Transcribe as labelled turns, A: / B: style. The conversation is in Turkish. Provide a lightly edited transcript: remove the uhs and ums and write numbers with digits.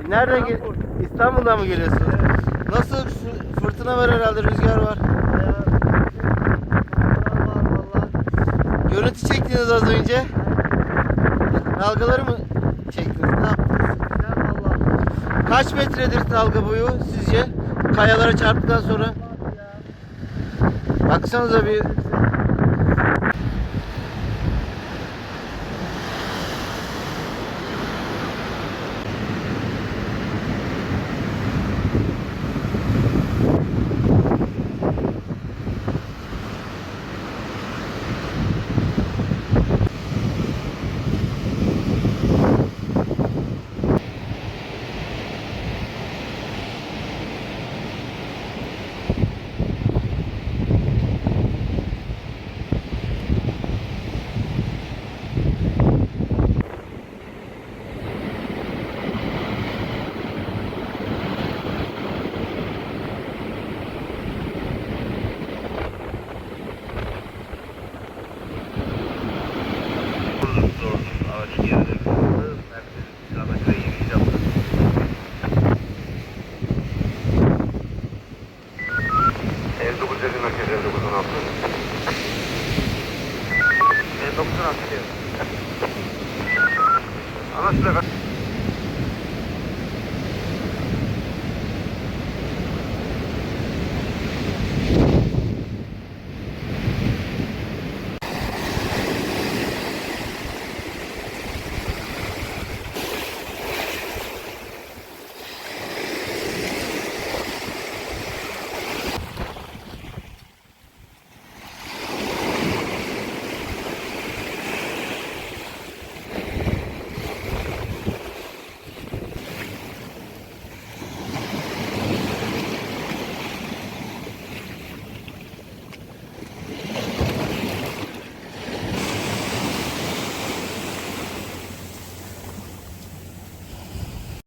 A: Nereden İstanbul'dan mı geliyorsunuz?
B: Evet.
A: Nasıl fırtına var herhalde, rüzgar var.
B: Bayağı var valla.
A: Görüntü çektiniz az önce. Dalgaları mı çektiniz? Ne yaptınız?
B: Güzel valla.
A: Kaç metredir dalga boyu sizce? Kayalara çarptıktan sonra. Baksanıza bir